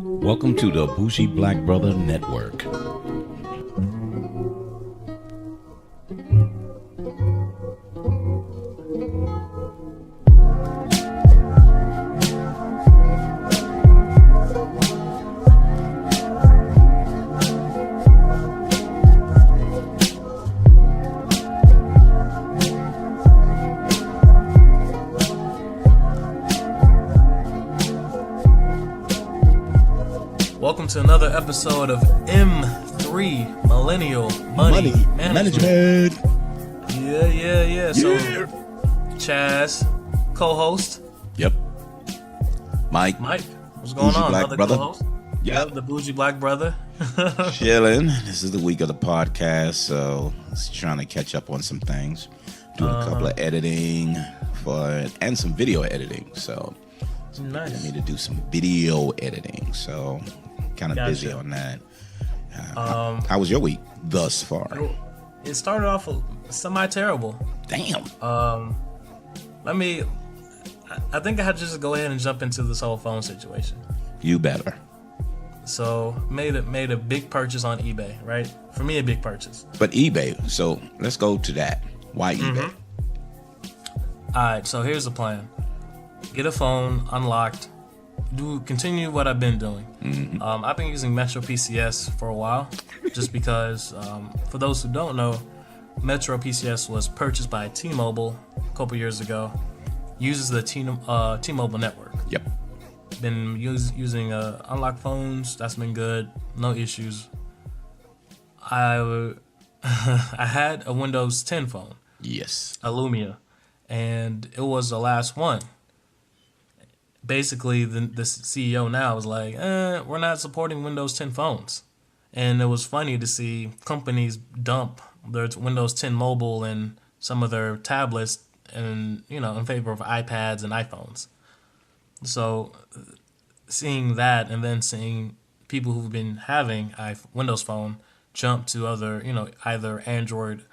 Welcome to the Bougie Black Brother Network. Welcome to another episode of M3 Millennial Money Management. Yeah. So, Chaz, co-host. Yep. Mike, what's going Bougie on? Black Other brother. co-host. Yep. The Bougie Black Brother. Chilling. This is the week of the podcast, so just trying to catch up on some things. Doing a couple of editing and some video editing. So, Nice. I need to do some video editing. So, kind of busy on that. How was your week thus far? It started off semi-terrible. Damn. I think I had to just go ahead and jump into this whole phone situation. You better. So made a big purchase on eBay, right? For me, a big purchase. But eBay. So let's go to that. Why eBay? All right. So here's the plan: get a phone unlocked. Continue what I've been doing. I've been using Metro PCS for a while, just because. For those who don't know, Metro PCS was purchased by T-Mobile a couple years ago. Uses the T-Mobile network. Yep. Been using unlocked phones. That's been good. No issues. I had a Windows 10 phone. Yes. A Lumia, and it was the last one. Basically, the CEO now was like, we're not supporting Windows 10 phones. And it was funny to see companies dump their Windows 10 mobile and some of their tablets and, in favor of iPads and iPhones. So seeing that and then seeing people who've been having Windows Phone jump to other, either Android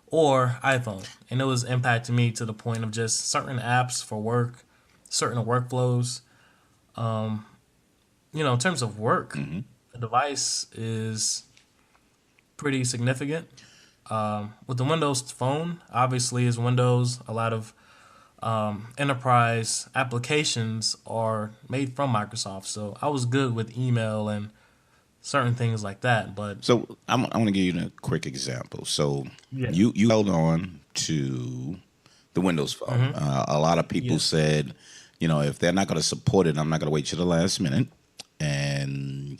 or iPhone. And it was impacting me to the point of just certain apps for work, certain workflows. In terms of work, the device is pretty significant. With the Windows Phone, obviously, is Windows. A lot of enterprise applications are made from Microsoft. So I was good with email and certain things like that. But so I want to give you a quick example. So you held on to the Windows Phone. A lot of people said, if they're not going to support it, I'm not going to wait till the last minute and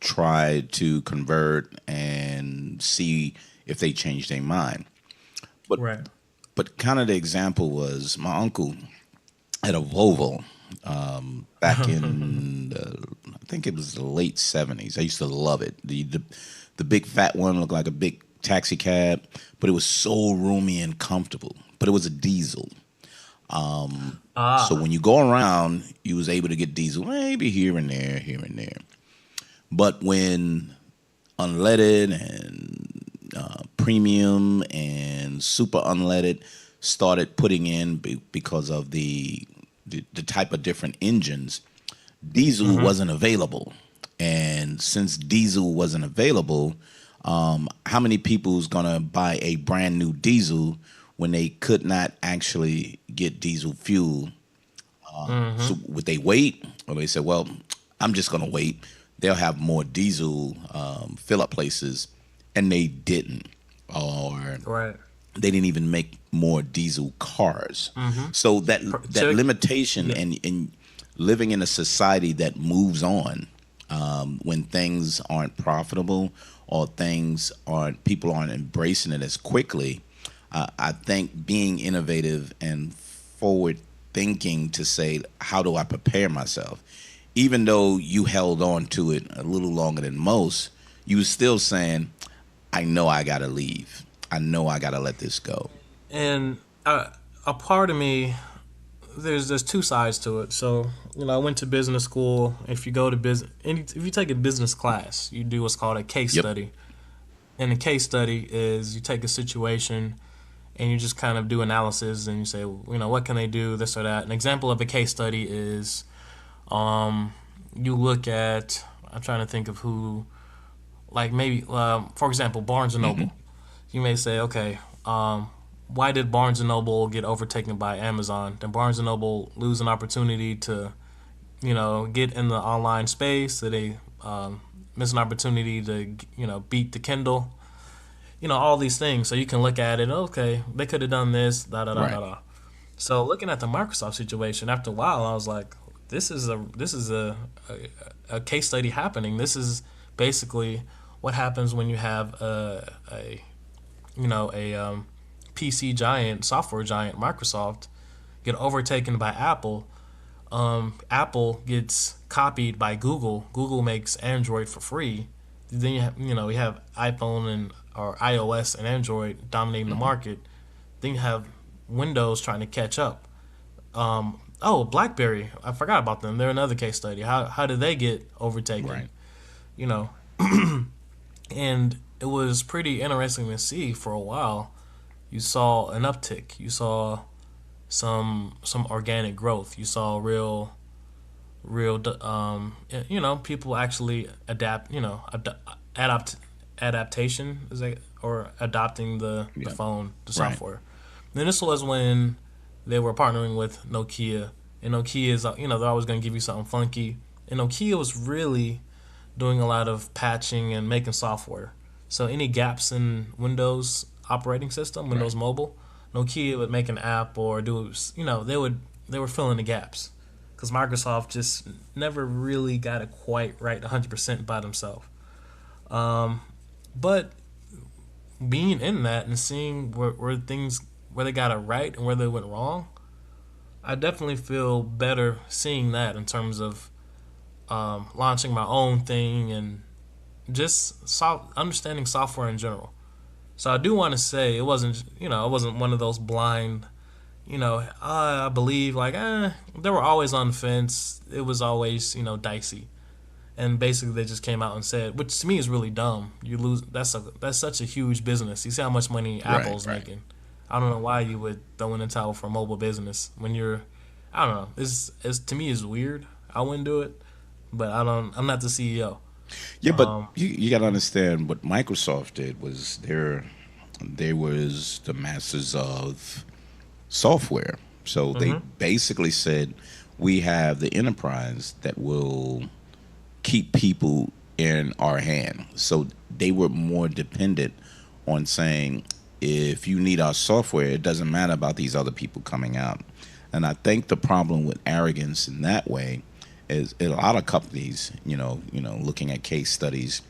try to convert and see if they change their mind. But right. But kind of the example was my uncle had a Volvo back in I think it was the late 70s. I used to love it. The big fat one looked like a big taxi cab, but it was so roomy and comfortable. But it was a diesel. So when you go around, you was able to get diesel maybe here and there. But when unleaded and premium and super unleaded started putting in because of the type of different engines, diesel wasn't available. And since diesel wasn't available, how many people's gonna buy a brand new diesel when they could not actually get diesel fuel? So would they wait? Or they said, well, I'm just gonna wait. They'll have more diesel fill-up places, and they didn't. Or they didn't even make more diesel cars. So that limitation and living in a society that moves on when things aren't profitable or people aren't embracing it as quickly. I think being innovative and forward thinking to say, how do I prepare myself? Even though you held on to it a little longer than most, you were still saying, I know I got to leave. I know I got to let this go. And a part of me, there's two sides to it. So, I went to business school. If you go to if you take a business class, you do what's called a case study. And a case study is you take a situation and you just kind of do analysis and you say, what can they do, this or that. An example of a case study is you look at, I'm trying to think of who, like maybe, for example, Barnes and Hmm. Noble. You may say, okay, why did Barnes and Noble get overtaken by Amazon? Did Barnes and Noble lose an opportunity to, get in the online space? Did they miss an opportunity to, beat the Kindle? All these things. So you can look at it. Okay, they could have done this. Da da da Right. da da. So looking at the Microsoft situation, after a while, I was like, this is a case study happening. This is basically what happens when you have a PC giant, software giant, Microsoft, get overtaken by Apple. Apple gets copied by Google. Google makes Android for free. Then you have iPhone and or iOS and Android dominating the Hmm. market. Then you have Windows trying to catch up. BlackBerry, I forgot about them. They're another case study. How did they get overtaken? Right. You know, and it was pretty interesting to see for a while. You saw an uptick. You saw some organic growth. You saw real people actually adapt adaptation is that, or adopting the Yeah. phone, the Right. software. And then this was when they were partnering with Nokia, and Nokia is they're always going to give you something funky, and Nokia was really doing a lot of patching and making software. So any gaps in Windows operating system, Right. Windows Mobile, Nokia would make an app or do they were filling the gaps because Microsoft just never really got it quite right 100% by themselves. But being in that and seeing where they got it right and where they went wrong, I definitely feel better seeing that in terms of launching my own thing and just understanding software in general. So I do want to say it wasn't one of those blind, I believe like, they were always on the fence. It was always, dicey. And basically they just came out and said, which to me is really dumb. You lose that's such a huge business. You see how much money Right. Apple's Right. making. I don't know why you would throw in a towel for mobile business when you're, I don't know. It's to me is weird. I wouldn't do it, but I'm not the CEO. Yeah, but Um, you got to understand what Microsoft did was they was the masters of software. So they mhm, basically said we have the enterprise that will keep people in our hand. So they were more dependent on saying, if you need our software, it doesn't matter about these other people coming out. And I think the problem with arrogance in that way is a lot of companies, looking at case studies,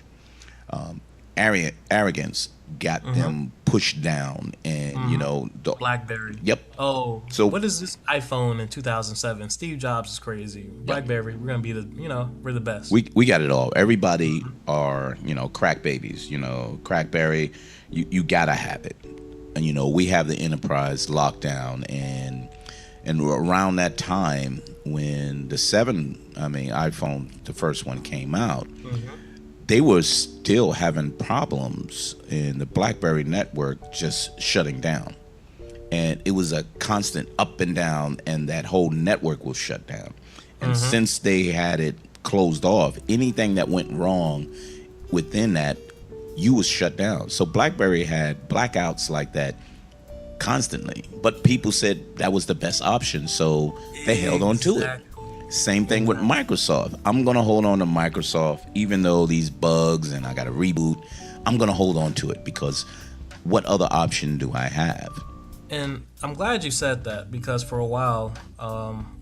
arrogance got mhm. them pushed down, and BlackBerry. yep. Oh, So what is this iPhone in 2007? Steve Jobs is crazy. yep, BlackBerry, we're gonna be we're the best. we got it all. Everybody are crack babies. Crackberry, you gotta have it. And we have the enterprise locked down, and around that time when the iPhone, the first one came out, they were still having problems in the BlackBerry network just shutting down. And it was a constant up and down, and that whole network was shut down. And Mm-hmm. since they had it closed off, anything that went wrong within that, you was shut down. So BlackBerry had blackouts like that constantly, but people said that was the best option, so they held on to it. Exactly. Same thing with Exactly. Microsoft. I'm gonna hold on to Microsoft, even though these bugs and I got to reboot. I'm gonna hold on to it because what other option do I have? And I'm glad you said that because for a while,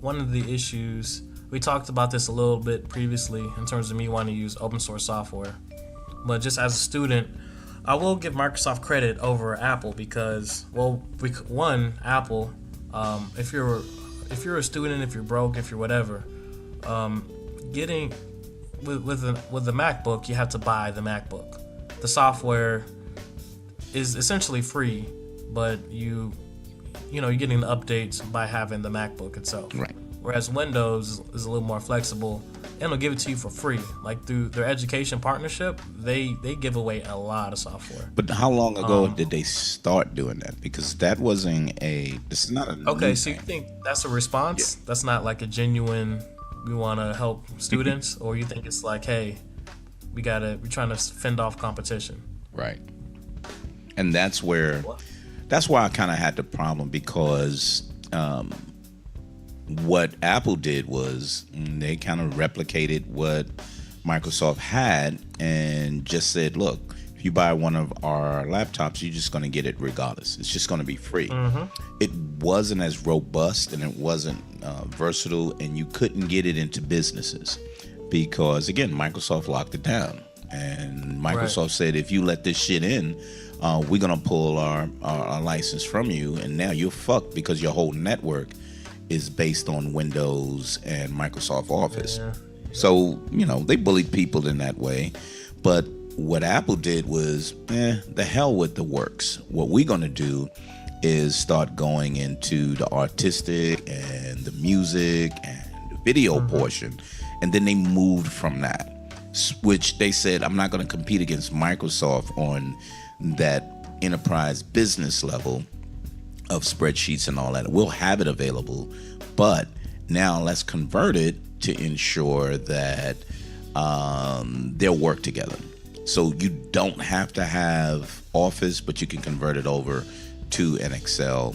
one of the issues we talked about this a little bit previously in terms of me wanting to use open source software. But just as a student, I will give Microsoft credit over Apple because, well, Apple, if you're a student, if you're broke, if you're whatever, getting with the MacBook, you have to buy the MacBook. The software is essentially free, but you're getting the updates by having the MacBook itself. Right. Whereas Windows is a little more flexible and they'll give it to you for free. Like through their education partnership, they give away a lot of software. But how long ago did they start doing that? Because that wasn't a. This is not a Okay, new so you thing. think that's a response? That's not like a genuine we want to help students, or you think it's like, hey, we're trying to fend off competition? Right. And that's why I kind of had the problem, because what Apple did was they kind of replicated what Microsoft had and just said, look, if you buy one of our laptops, you're just going to get it regardless. It's just going to be free. It wasn't as robust, and it wasn't versatile, and you couldn't get it into businesses because, again, Microsoft locked it down. And Microsoft said, if you let this shit in, we're going to pull our license from you, and now you're fucked because your whole network is based on Windows and Microsoft Office. Yeah. So, they bullied people in that way. But what Apple did was, the hell with the works. What we're going to do is start going into the artistic and the music and the video portion. And then they moved from that, which they said, I'm not going to compete against Microsoft on that enterprise business level of spreadsheets and all that. We'll have it available, but now let's convert it to ensure that they'll work together. So you don't have to have Office, but you can convert it over to an Excel,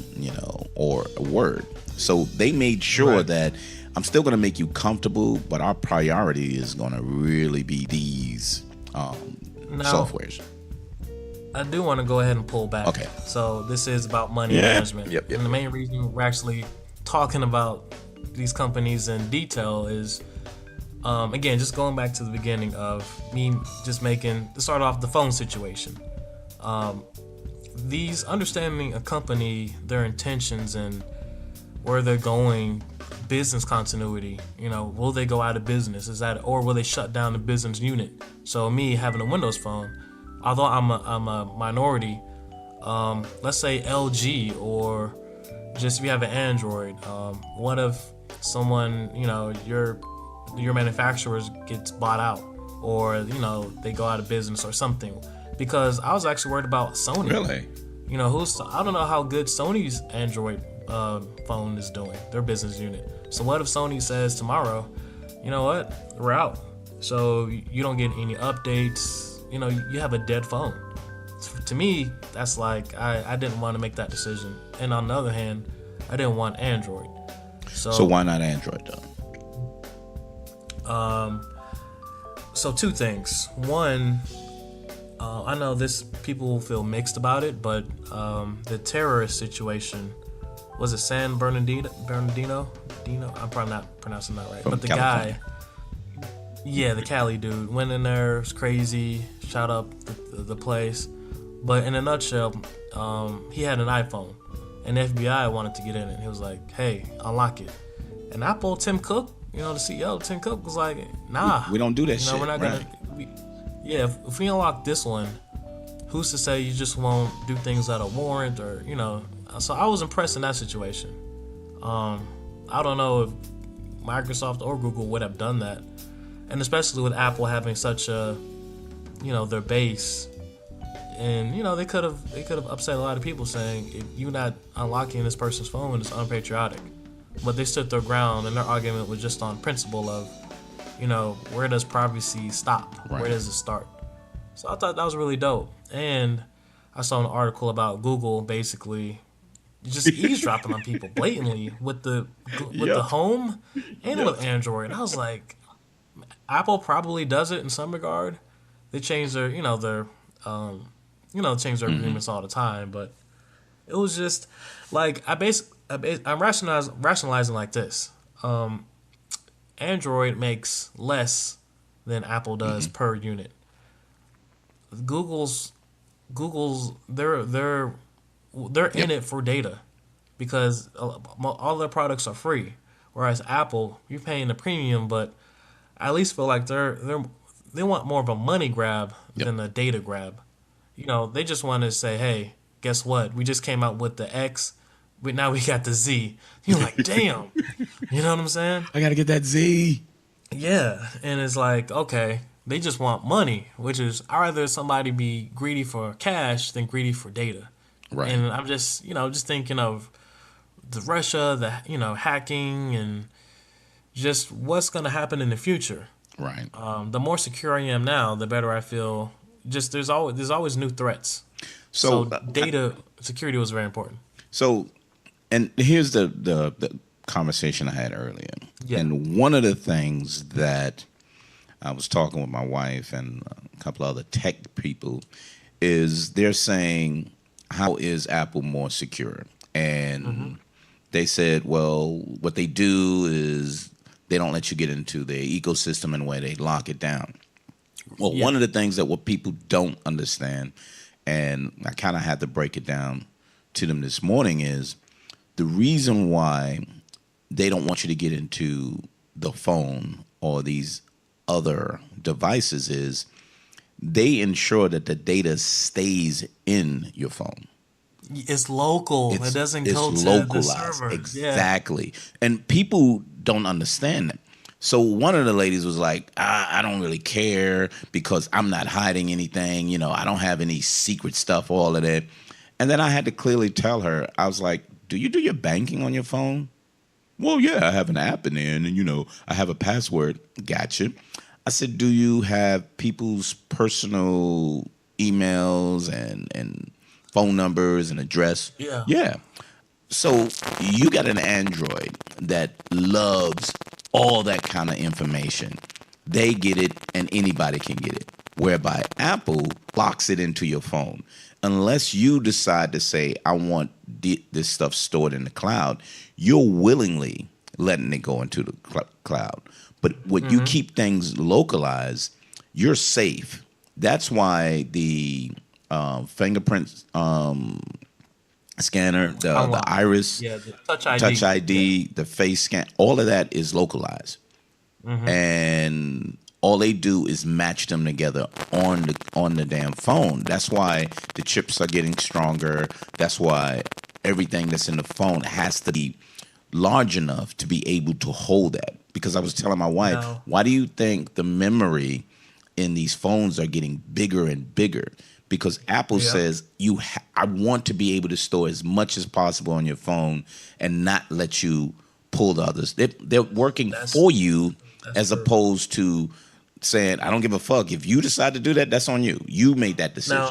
or a Word. So they made sure that I'm still going to make you comfortable, but our priority is going to really be these softwares. I do want to go ahead and pull back. Okay. So this is about money management. Yep. And the main reason we're actually talking about these companies in detail is, again, just going back to the beginning of me just to start off the phone situation. These understanding a company, their intentions and where they're going, business continuity, will they go out of business? Or will they shut down the business unit? So me having a Windows phone, although I'm a minority, let's say LG, or just if you have an Android, what if someone, your manufacturers gets bought out, or they go out of business or something? Because I was actually worried about Sony. Really? I don't know how good Sony's Android phone is doing, their business unit. So what if Sony says tomorrow, you know what, we're out, so you don't get any updates, you have a dead phone. To me, that's like, I didn't want to make that decision. And on the other hand, I didn't want Android. So why not Android though? So two things. One, I know people feel mixed about it, but the terrorist situation, was it San Bernardino? I'm probably not pronouncing that right. From But the California. guy, the Cali dude, went in there, was crazy, shot up the place. But in a nutshell, he had an iPhone, and the FBI wanted to get in it. He was like, hey, unlock it. And Apple, Tim Cook, the CEO, Tim Cook was like, nah. We don't do that shit. We're not going to. If we unlock this one, who's to say you just won't do things that are warrant, or, So I was impressed in that situation. I don't know if Microsoft or Google would have done that. And especially with Apple having such a, their base. And, they could have upset a lot of people saying, if you're not unlocking this person's phone, it's unpatriotic. But they stood their ground, and their argument was just on principle of, where does privacy stop? Right. Where does it start? So I thought that was really dope. And I saw an article about Google basically just eavesdropping on people blatantly with the home and with Android. I was like, Apple probably does it in some regard. They change their change their agreements all the time, but it was just like I'm rationalizing like this. Android makes less than Apple does per unit. Google's they're in it for data, because all their products are free, whereas Apple, you're paying the premium, but I at least feel like they want more of a money grab than a data grab. They just want to say, hey, guess what? We just came out with the X, but now we got the Z. You're like, damn. You know what I'm saying? I gotta get that Z. Yeah, and it's like, okay, they just want money, which is, I'd rather somebody be greedy for cash than greedy for data. Right. And I'm just, just thinking of the Russia, hacking, and just what's going to happen in the future. Right. The more secure I am now, the better I feel. Just there's always new threats. So So, data security was very important. so, and here's the conversation I had earlier. Yeah. And one of the things that I was talking with my wife and a couple other tech people is they're saying, how is Apple more secure? And they said, well, what they do is they don't let you get into their ecosystem and where they lock it down. Well, Yeah. one of the things that what people don't understand, and I kind of had to break it down to them this morning, is the reason why they don't want you to get into the phone or these other devices is they ensure that the data stays in your phone. It's local. It doesn't go to the Localized. servers. Yeah. Exactly. And people don't understand that. So one of the ladies was like, I don't really care because I'm not hiding anything. I don't have any secret stuff, all of that. And then I had to clearly tell her, I was like, do you do your banking on your phone? Well, yeah, I have an app in there and, I have a password. Gotcha. I said, do you have people's personal emails and phone numbers and address? Yeah. Yeah. So you got an Android that loves all that kind of information. They get it and anybody can get it. Whereby Apple locks it into your phone. Unless you decide to say, I want this stuff stored in the cloud, you're willingly letting it go into the cloud. But when you keep things localized, you're safe. That's why the fingerprint scanner, the iris, Yeah, the Touch ID. touch ID, the face scan, all of that is localized. And all they do is match them together on the damn phone. That's why the chips are getting stronger. That's why everything that's in the phone has to be large enough to be able to hold that. Because I was telling my wife, No. why do you think the memory in these phones are getting bigger and bigger? Because Apple Yeah. says I want to be able to store as much as possible on your phone and not let you pull the others. They're working for you as true. opposed to saying, I don't give a fuck. If you decide to do that, that's on you. You made that decision.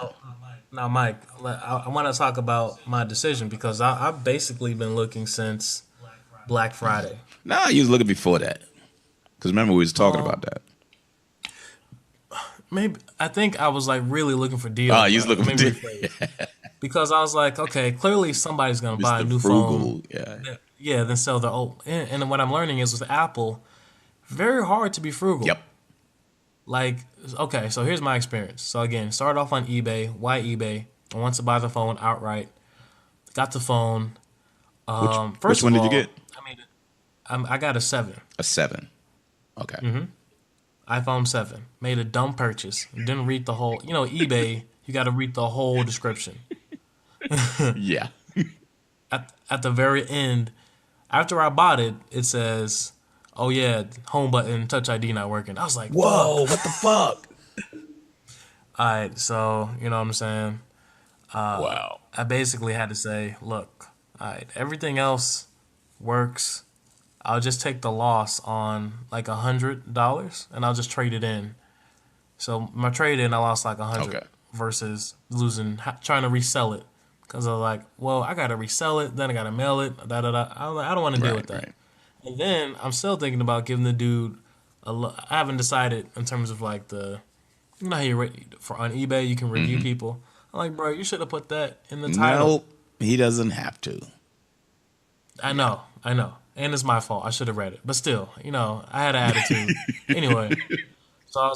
Now, Mike, I want to talk about my decision because I've basically been looking since Black Friday. Nah, you was looking before that. Because remember, we was talking about that. Maybe I think I was like really looking for deals. Oh, you was looking for Maybe deals. because I was like, okay, clearly somebody's gonna buy a Mr. new Frugal. phone. Yeah. Yeah, then sell their old. And what I'm learning is with Apple, very hard to be frugal. Yep. Like, okay, so here's my experience. So again, started off on eBay. Why eBay? I wanted to buy the phone outright. Got the phone. Which one did you get? I mean, I got a 7. A 7. Okay. iPhone 7. Made a dumb purchase. Didn't read the whole. eBay. You got to read the whole description. Yeah. At the very end, after I bought it, it says, "Oh yeah, home button, Touch ID not working." I was like, Whoa, "Fuck!" what the fuck? All right, so you know what I'm saying. Wow. I basically had to say, "Look, all right, everything else works. I'll just take the loss on like $100, and I'll just trade it in." So my trade in, I lost like 100 Okay. versus losing, trying to resell it. Because I was like, well, I got to resell it, then I got to mail it, da da da. I was like, I don't want to deal Right, with that. right. And then I'm still thinking about giving the dude I haven't decided in terms of like how you for on eBay you can review people. I'm like, bro, you should have put that in the title. Nope. He doesn't have to. I know, and it's my fault. I should have read it, but still, I had an attitude. Anyway, so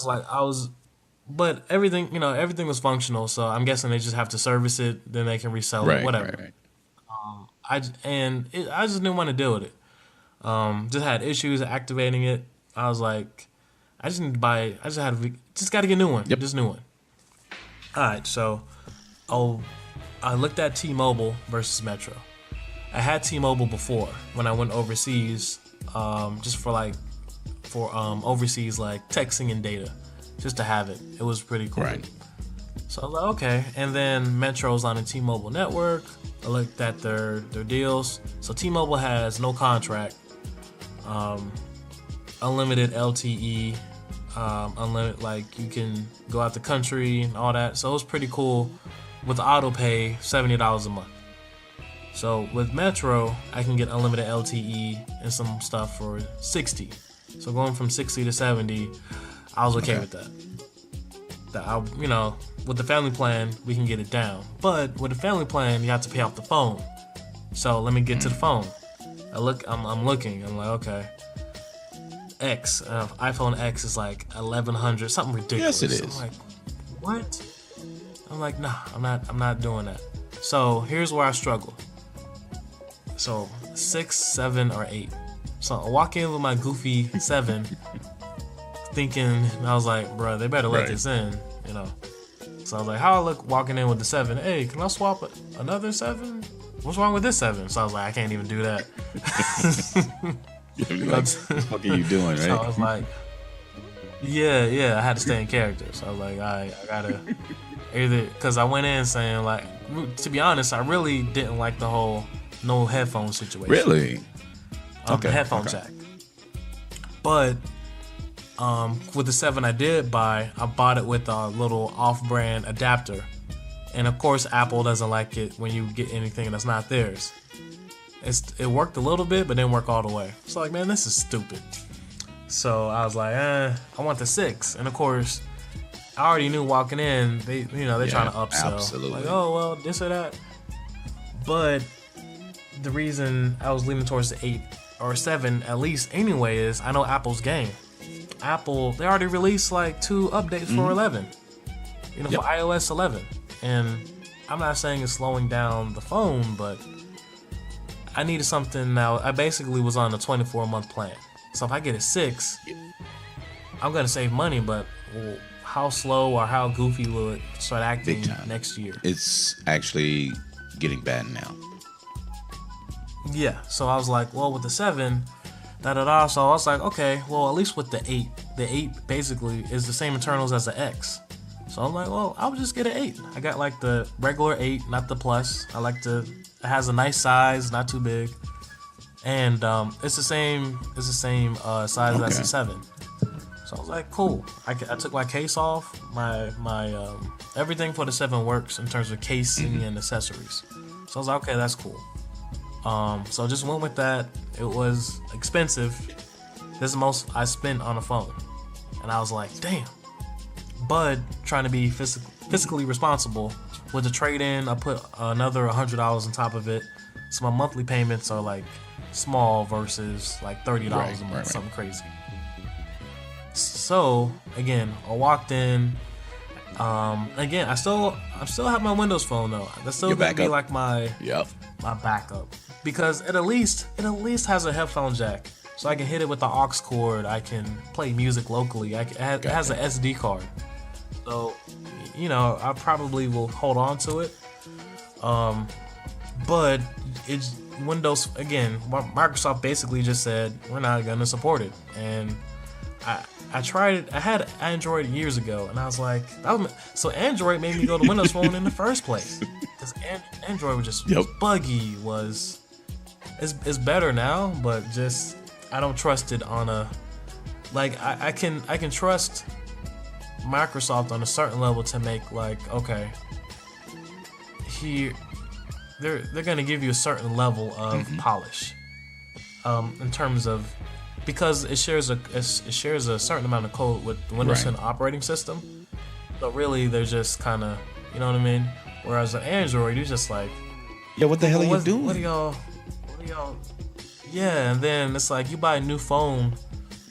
but everything was functional. So I'm guessing they just have to service it, then they can resell it, whatever. Right. I just didn't want to deal with it. Just had issues activating it. I was like, I just need to buy. I just got to get a new one. Yep. Just new one. All right, so I looked at T-Mobile versus Metro. I had T-Mobile before when I went overseas, just for overseas like texting and data, just to have it. It was pretty cool. Right. So I was like, okay. And then Metro's on the T-Mobile network. I looked at their deals. So T-Mobile has no contract. unlimited LTE, unlimited, like you can go out the country and all that. So it was pretty cool. With auto pay, $70 a month. So with Metro, I can get unlimited LTE and some stuff for 60. So going from 60 to 70, I was okay with that. With the family plan, we can get it down. But with the family plan, you have to pay off the phone. So let me get to the phone. I'm looking. I'm like, okay. iPhone X is like 1100, something ridiculous. Yes, it is. I'm like, what? I'm like, nah, I'm not doing that. So here's where I struggle. So 6, 7, or 8. So I walk in with my goofy 7, thinking, I was like, bruh, they better let this in, you know. So I was like, how I look walking in with the 7? Hey, can I swap another 7? What's wrong with this 7? So I was like, I can't even do that. Like, what are you doing, right? So I was like, yeah, I had to stay in character. So I was like, I gotta either, because I went in saying, like, to be honest, I really didn't like the whole no headphone situation. Really? The headphone jack. But with the 7 I did buy, I bought it with a little off-brand adapter. And of course, Apple doesn't like it when you get anything that's not theirs. It worked a little bit, but didn't work all the way. So like, man, this is stupid. So I was like, I want the 6. And of course, I already knew walking in, they're trying to upsell. Absolutely. Like, oh, well, this or that. But the reason I was leaning towards the 8 or 7 at least anyway is I know Apple's game. Apple, they already released like 2 updates for 11. For iOS 11. And I'm not saying it's slowing down the phone, but I needed something now. I basically was on a 24-month plan. So if I get a 6, I'm going to save money, but how slow or how goofy will it start acting next year? It's actually getting bad now. Yeah, so I was like, well, with the 7, So I was like, okay, well, at least with the 8 basically is the same internals as the X. So I'm like, well, I'll just get an 8. I got like the regular 8, not the plus. It has a nice size, not too big, and it's the same size as the 7. So I was like, cool. I took my case off. My everything for the 7 works in terms of casing and accessories. So I was like, okay, that's cool. So I just went with that. It was expensive. This is the most I spent on a phone, and I was like, damn. But trying to be fiscally responsible with the trade-in, I put another $100 on top of it. So my monthly payments are like small versus like $30 a month, something crazy. So again, I walked in. Again, I still have my Windows phone though. That's still gonna be like my backup, because it at least has a headphone jack, so I can hit it with the aux cord. I can play music locally. It has an SD card, so I probably will hold on to it. But it's Windows again. Microsoft basically just said we're not gonna support it, and I tried it. I had Android years ago, and I was like, so Android made me go to Windows Phone in the first place, because Android was just buggy. It's better now, but just I don't trust it on a I can trust Microsoft on a certain level to make like, okay, here they're gonna give you a certain level of polish, in terms of, because it shares a certain amount of code with the Windows 10 operating system. So really, they're just kind of, you know what I mean. Whereas with Android, you're just like, what the hell are you doing? What are y'all? Yeah, and then it's like you buy a new phone,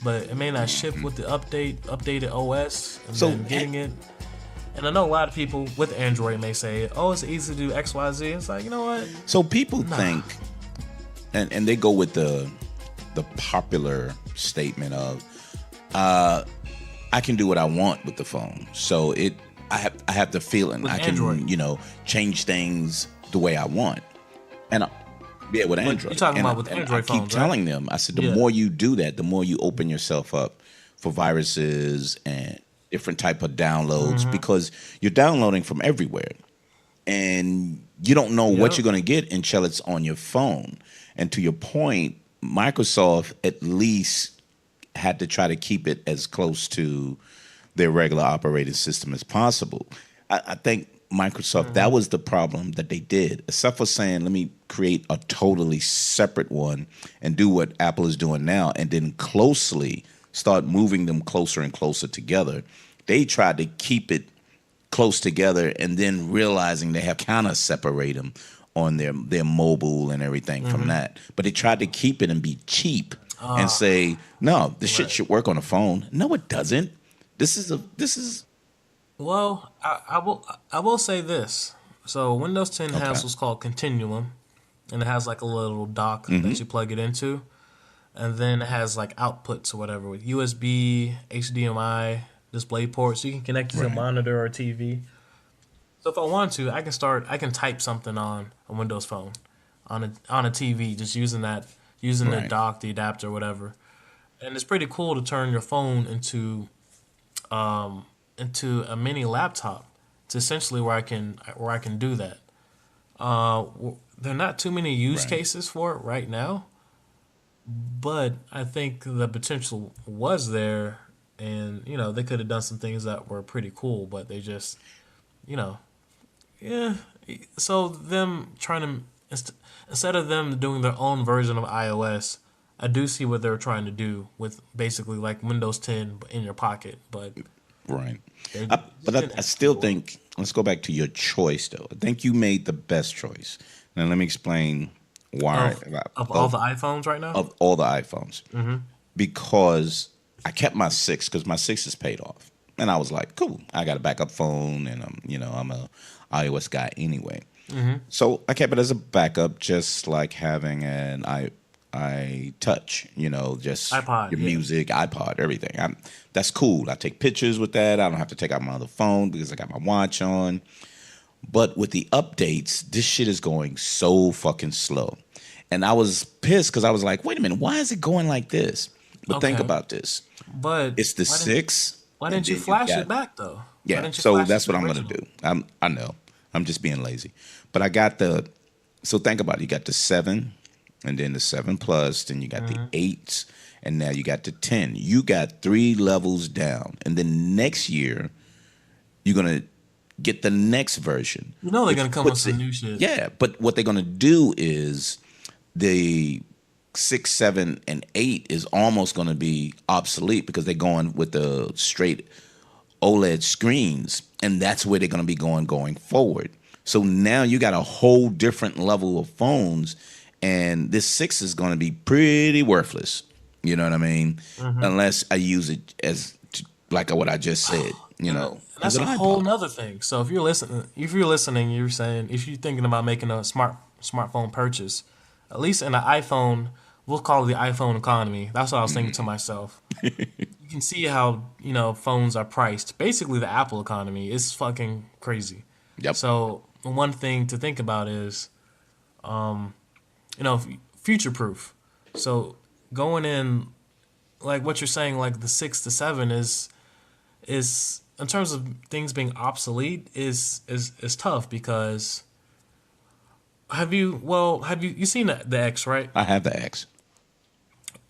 but it may not ship with the updated OS, and then getting it. And I know a lot of people with Android may say, oh, it's easy to do X, Y, Z. It's like, you know what? So people think, and they go with the popular statement of, I can do what I want with the phone. So I have the feeling I can, Android, change things the way I want. And with Android. You're talking about with Android phones, I keep telling them, I said, the more you do that, the more you open yourself up for viruses and different type of downloads, because you're downloading from everywhere. And you don't know what you're going to get until it's on your phone. And to your point, Microsoft at least had to try to keep it as close to their regular operating system as possible. I think Microsoft, that was the problem that they did. Except for saying, let me create a totally separate one and do what Apple is doing now, and then closely start moving them closer and closer together. They tried to keep it close together, and then realizing they have kind of separate them on their mobile and everything from that. But they tried to keep it and be cheap and say, no, this shit Right. should work on a phone. No, it doesn't. This is Well, I will say this. So Windows 10 okay. has what's called Continuum, and it has like a little dock Hmm. that you plug it into, and then it has like outputs or whatever with USB, HDMI, display ports. So you can connect it to a Right. monitor or TV. So if I want to, I can type something on a Windows phone, on a TV, just using the Right. dock, the adapter, whatever. And it's pretty cool to turn your phone into a mini laptop. It's essentially where I can do that. There are not too many use Right. cases for it right now, but I think the potential was there, and they could have done some things that were pretty cool, but they just you know yeah. So them trying to instead of them doing their own version of iOS, I do see what they're trying to do with basically like Windows 10 in your pocket, but Right. they But just didn't I still execute well. think, let's go back to your choice, though. I think you made the best choice. Now, let me explain why Of all of, the iPhones right now. of all the iPhones. Because I kept my six because my six is paid off. And I was like, cool, I got a backup phone and I'm a iOS guy anyway. So I kept it as a backup, just like having an I touch, just iPod, your yeah. music, iPod, everything. That's cool. I take pictures with that. I don't have to take out my other phone because I got my watch on. But with the updates, this shit is going so fucking slow. And I was pissed because I was like, wait a minute, why is it going like this? But think Okay, about this. but It's the why didn't six, why and didn't you then you flash got it back though? Why yeah, didn't you so flash it that's to what the I'm gonna original? do. I know. I'm just being lazy. But I got the so think about it. You got the seven, and then the seven plus, then you got the eights, and now you got the 10. You got three levels down. And then next year, you're gonna get the next version, You know they're which gonna come with puts some it new shit. yeah, but what they're gonna do is the six, seven, and eight is almost gonna be obsolete because they're going with the straight OLED screens, and that's where they're going to be going forward. So now you got a whole different level of phones, and this six is going to be pretty worthless. You know what I mean? Hmm. Unless I use it as like what I just said. And As that's an a whole iPod. nother thing. So if you're listening, you're saying if you're thinking about making a smartphone purchase, at least in the iPhone, we'll call it the iPhone economy. That's what I was thinking to myself. You can see how phones are priced. Basically, the Apple economy is fucking crazy. Yep. So one thing to think about is future proof. So going in like what you're saying, like the 6 to 7 is in terms of things being obsolete is tough because have you seen the X, right? I have the X.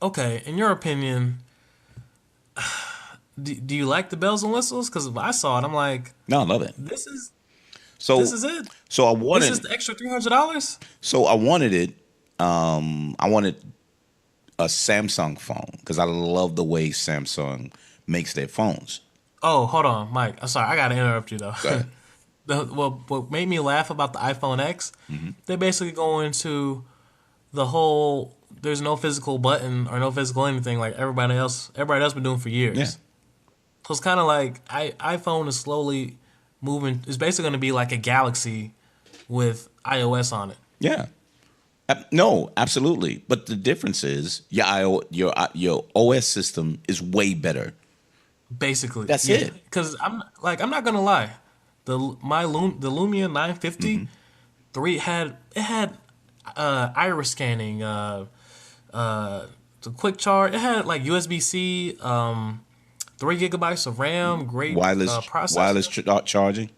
Okay, in your opinion, do you like the bells and whistles? Because if I saw it, I'm like, No, I love it. this is this So, is it. so I This is wanted, the extra $300. so I wanted it. I wanted a Samsung phone because I love the way Samsung makes their phones. Oh, hold on, Mike. I'm sorry, I gotta interrupt you though. Go ahead. What made me laugh about the iPhone X? Hmm. They basically go into the whole. There's no physical button or no physical anything like everybody else been doing for Yeah, years. So it's kind of like iPhone is slowly moving. It's basically going to be like a Galaxy with iOS on it. yeah. No, absolutely. But the difference is your OS system is way better. Basically, That's yeah. it. Because I'm not gonna lie, the Lumia 950 3 had iris scanning, the quick charge. It had like USB C, 3 gigabytes of RAM, great Wireless processor. charging.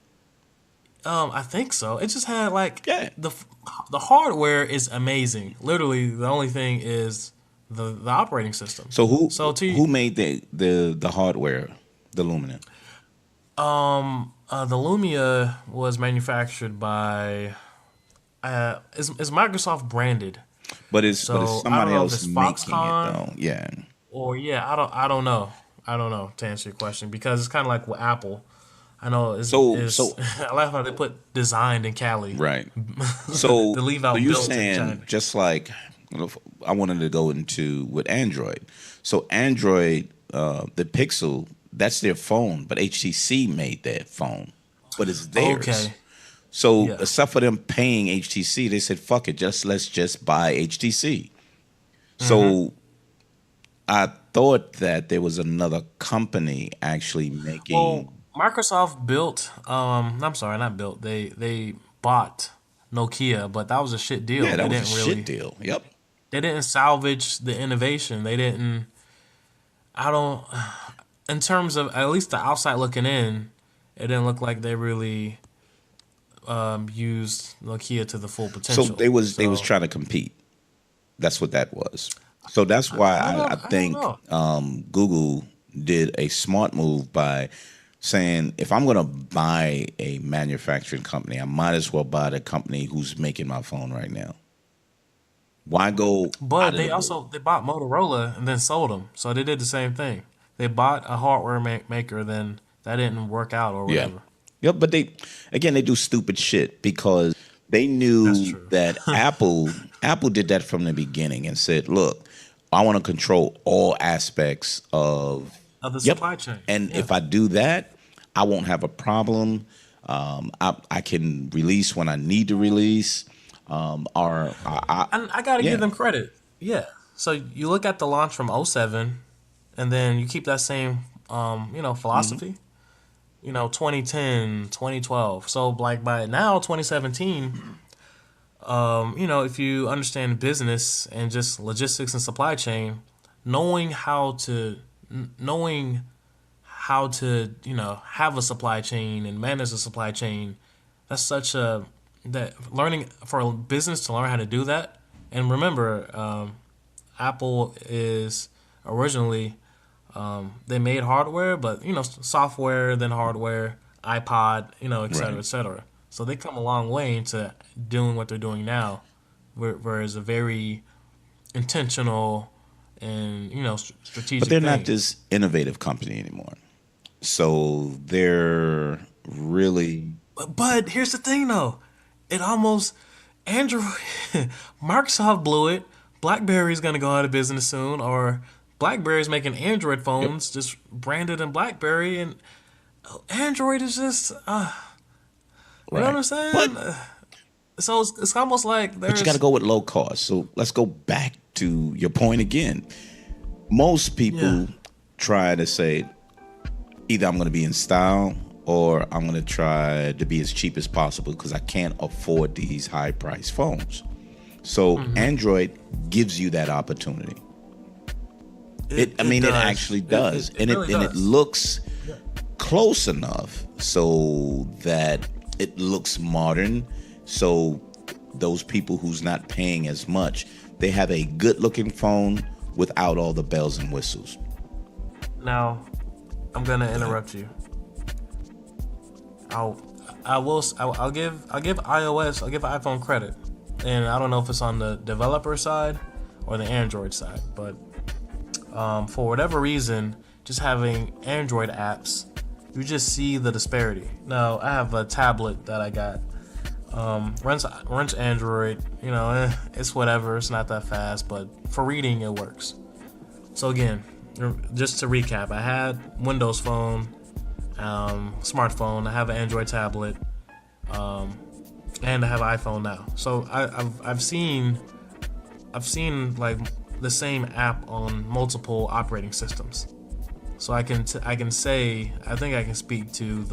I think so. It just had like Yeah, the hardware is amazing. Literally, the only thing is the operating system. So So who made the hardware, the Lumina? the Lumia was manufactured by is Microsoft branded. But it's So I don't somebody know if else it's making it Foxconn though. Yeah. or yeah, I don't know. I don't know to answer your question because it's kind of like with Apple. I know So is so I like how they put designed in Cali. right. So To leave so out you're built in saying China. just like I wanted to go into with Android. So Android, the Pixel, that's their phone, but HTC made that phone, but it's theirs. Okay. So Yeah. except for them paying HTC, they said, "Fuck it, let's just buy HTC." So I thought that there was another company actually Well, making. Microsoft built. I'm sorry, not built. They bought Nokia, but that was a shit deal. Yeah, They that was a didn't shit really. deal. Yep. They didn't salvage the innovation. They didn't. I don't. In terms of at least the outside looking in, it didn't look like they really used Nokia to the full So potential. they was So trying to compete. That's what that was. So that's why I I don't. I don't think know. Google did a smart move by saying, if I'm going to buy a manufacturing company, I might as well buy the company who's making my phone right now. Why go out But of the they blue? also they bought Motorola and then sold them. So they did the same thing. They bought a hardware maker, then that didn't work out or Yeah. whatever. Yep. But they do stupid shit because they That's knew true. that Apple did that from the beginning and said, look, I want to control all aspects of. Of the Yep. supply chain. And Yeah. if I do that, I won't have a problem. I can release when I need to release. Or And I gotta give yeah. them credit. Yeah. So you look at the launch from '07, and then you keep that same Hmm. philosophy. 2010, 2012. So like by now 2017, if you understand business and just logistics and supply chain, knowing knowing how to have a supply chain and manage a supply chain, that's such a that learning for a business to learn how to do that. And remember, Apple is originally they made hardware, but software, then hardware, iPod, et cetera, Right. et cetera. So they come a long way into doing what they're doing now, whereas a very intentional and But strategic they're not thing. this innovative company anymore. So they're really. But here's the thing, though, it almost Android Microsoft blew it. BlackBerry's gonna go out of business soon, or BlackBerry's making Android Yep. phones just branded in BlackBerry, and Android is just, you know what Right. I'm But saying? So it's almost like but you got to there's, go with low cost. So let's go back to your point again. Most yeah. people try to say either I'm going to be in style or I'm going to try to be as cheap as possible because I can't afford these high price phones. So Android gives you that opportunity. I It mean, it does. actually It, does, it, it and really it does. looks Yeah. close enough so that it looks modern. So those people who's not paying as much, they have a good looking phone without all the bells and whistles. Now, I'm gonna Go ahead. interrupt you. I'll I'll give iOS, I'll give iPhone credit, and I don't know if it's on the developer side or the Android side, but for whatever reason, just having Android apps, you just see the disparity. Now, I have a tablet that I got. Runs Android. It's whatever. It's not that fast, but for reading, it works. So again, just to recap, I had Windows Phone, smartphone. I have an Android tablet, and I have an iPhone now. So I've seen like the same app on multiple operating systems. So I can say I think I can speak to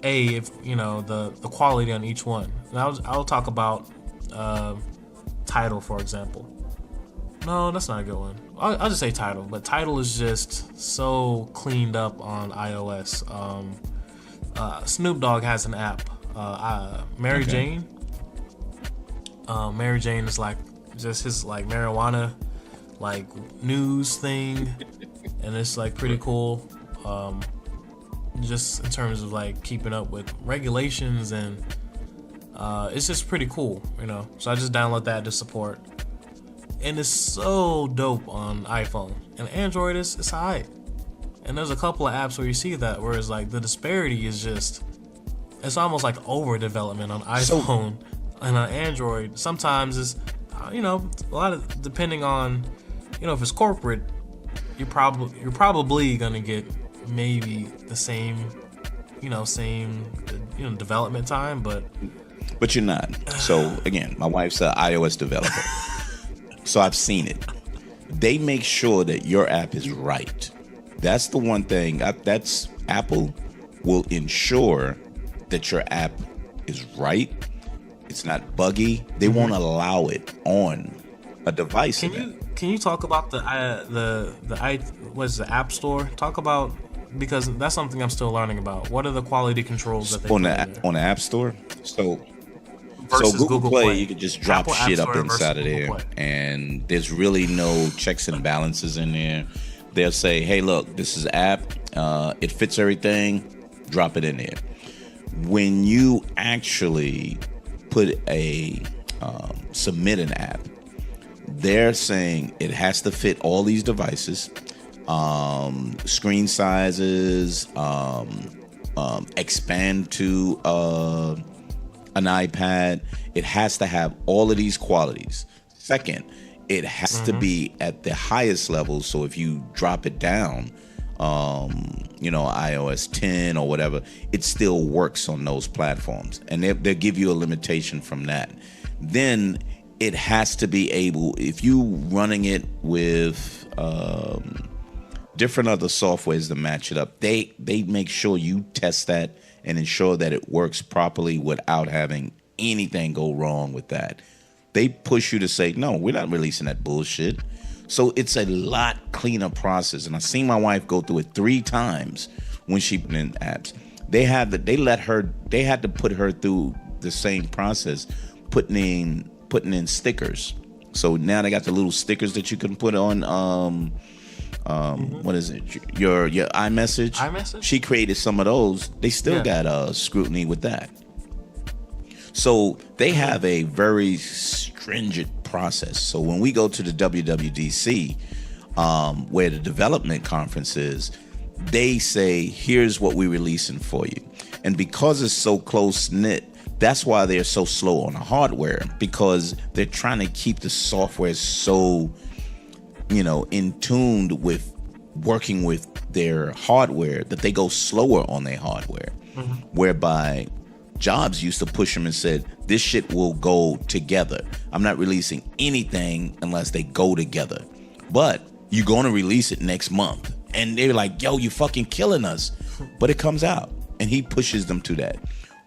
if the quality on each one. And I'll talk about uh, title, for example. No, that's not a good one. I'll just say title, but title is just so cleaned up on iOS. Snoop Dogg has an app, Mary Okay. Jane. Mary Jane is like just his like marijuana like news thing, and it's like pretty cool. Just in terms of like keeping up with regulations, and it's just pretty cool, you know. So I just download that to support, and it's so dope on iPhone. And Android is it's alright. And there's a couple of apps where you see that, where it's like the disparity is just, it's almost like overdevelopment on iPhone and on Android. Sometimes it's, you know, a lot of, depending on, you know, if it's corporate, you're probably gonna get maybe the same development time, but you're not. So again, my wife's an iOS developer, so I've seen it. They make sure that your app is right. That's the one thing. That's Apple will ensure that your app is right. It's not buggy. They won't allow it on a device. Can you talk about the App Store? Talk about, because that's something I'm still learning about. What are the quality controls that they on the App Store? So Google Play, you can just drop Apple shit App up Store inside of there, and there's really no checks and balances in there. They'll say, "Hey, look, this is app. It fits everything. Drop it in there." When you actually put a submit an app, they're saying it has to fit all these devices, screen sizes, expand to an iPad. It has to have all of these qualities. Second, it has to be at the highest level. So if you drop it down, iOS 10 or whatever, it still works on those platforms. And they'll give you a limitation from that. Then it has to be able, if you running it with different other softwares to match it up, they make sure you test that and ensure that it works properly without having anything go wrong with that. They push you to say, no, we're not releasing that bullshit. So it's a lot cleaner process. And I've seen my wife go through it 3 times when she put in apps. They had to put her through the same process, putting in stickers. So now they got the little stickers that you can put on what is it? Your iMessage. iMessage? She created some of those. They still got scrutiny with that. So they have a very stringent process. So when we go to the WWDC, where the development conference is, they say, here's what we're releasing for you. And because it's so close knit, that's why they're so slow on the hardware, because they're trying to keep the software so, in tuned with working with their hardware that they go slower on their hardware. Whereby Jobs used to push them and said, this shit will go together. I'm not releasing anything unless they go together. But you're going to release it next month. And they're like, yo, you fucking killing us. But it comes out. And he pushes them to that.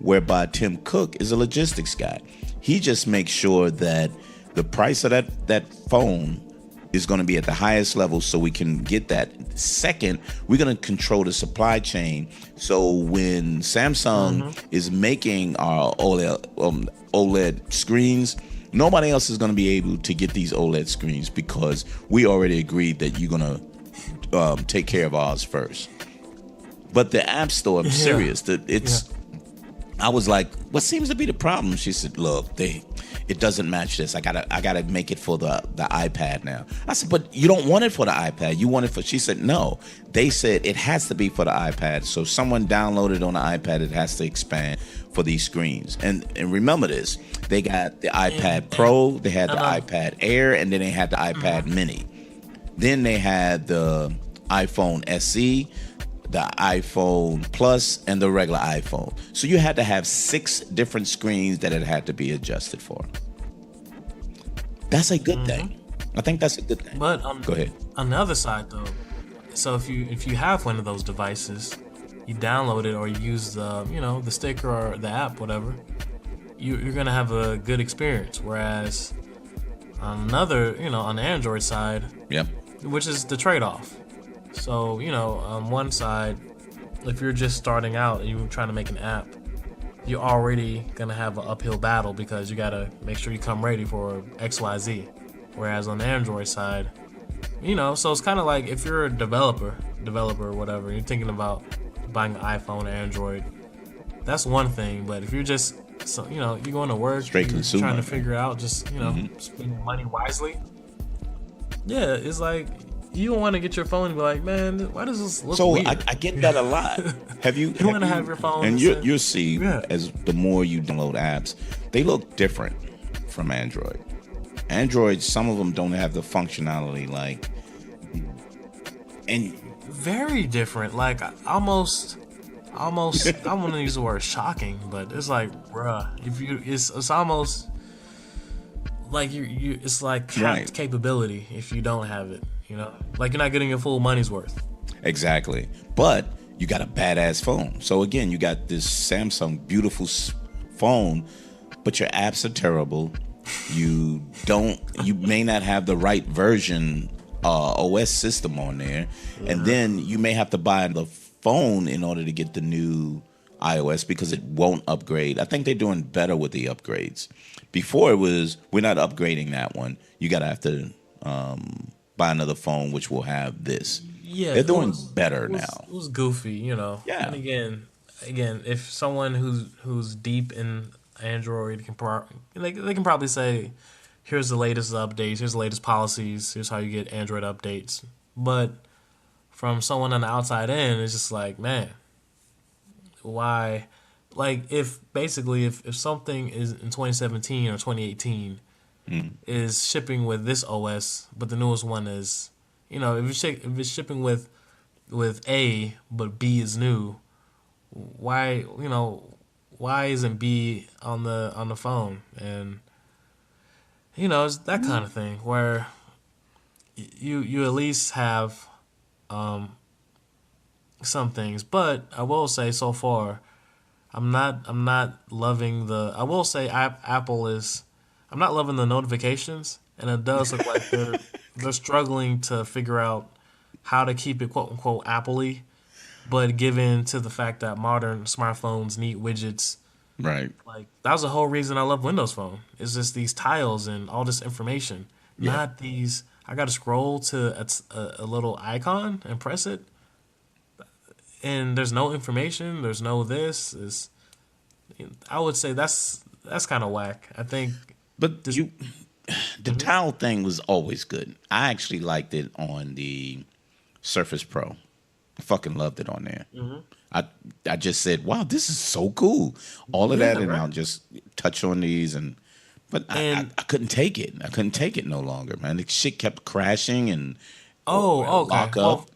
Whereby Tim Cook is a logistics guy. He just makes sure that the price of that phone is going to be at the highest level so we can get that. Second, we're going to control the supply chain. So when Samsung is making our OLED screens, nobody else is going to be able to get these OLED screens because we already agreed that you're going to take care of ours first. But the App Store, I'm serious. I was like, what seems to be the problem? She said, look, it doesn't match this. I gotta make it for the iPad now. I said, but you don't want it for the iPad. You want it for, she said, no. They said it has to be for the iPad. So if someone downloaded on the iPad, it has to expand for these screens. And remember this, they got the iPad Pro, they had the iPad Air, and then they had the iPad Mini. Then they had the iPhone SE, the iPhone Plus, and the regular iPhone. So you had to have 6 different screens that it had to be adjusted for. That's a good thing. I think that's a good thing. But go ahead. On the other side, though, so if you have one of those devices, you download it or you use the sticker or the app, whatever, you're gonna have a good experience. Whereas on on the Android side, which is the trade-off. So, on one side, if you're just starting out and you're trying to make an app, you're already going to have an uphill battle because you got to make sure you come ready for XYZ. Whereas on the Android side, So it's kind of like if you're a developer or whatever, you're thinking about buying an iPhone or Android. That's one thing, but if you're just you're going to work, Straight you're trying to consumer. figure out just spending money wisely. Yeah, it's like you don't want to get your phone and be like, man, why does this look So weird? I get that a lot. Have you? You Have want to have you? your phone And and you say, you'll see yeah, as the more you download apps, they look different from Android. Android, some of them don't have the functionality like, and very different. Like almost. I want to use the word shocking, but it's like, bruh, if you, it's almost like it's like capped right, capability if you don't have it. Like you're not getting your full money's worth. exactly. But you got a badass phone. So again, you got this Samsung beautiful phone, but your apps are terrible. You don't. You may not have the right version OS system on there, and Yeah. then you may have to buy the phone in order to get the new iOS because it won't upgrade. I think they're doing better with the upgrades. Before it was we're not upgrading that one. You gotta have to buy another phone which will have this. Yeah, They're it doing was better it was now. it was goofy. And Yeah. again, if someone who's deep in Android they can probably say, here's the latest updates, here's the latest policies, here's how you get Android updates. But from someone on the outside in, it's just like, man, why? Like if something is in 2017 or 2018 is shipping with this OS, but the newest one is, if it's shipping with A but B is new, why why isn't B on the phone? And it's that kind of thing where you at least have some things. But I will say so far, I'm not loving the. I will say Apple is. I'm not loving the notifications, and it does look like they're struggling to figure out how to keep it quote unquote Apple-y, but given to the fact that modern smartphones need widgets. Right. Like that was the whole reason I love Windows Phone. It's just these tiles and all this information, Yeah. not these. I got to scroll to a little icon and press it, and there's no information. There's no this. Is I would say that's kind of whack. I think But this. the towel thing was always good. I actually liked it on the Surface Pro. I fucking loved it on there. I I just said, wow, this is so cool. All of Yeah, that, and right. I'll just touch on these, and but And I couldn't take it. I couldn't take it no longer, man. The shit kept crashing and or oh, okay. lock up. Well,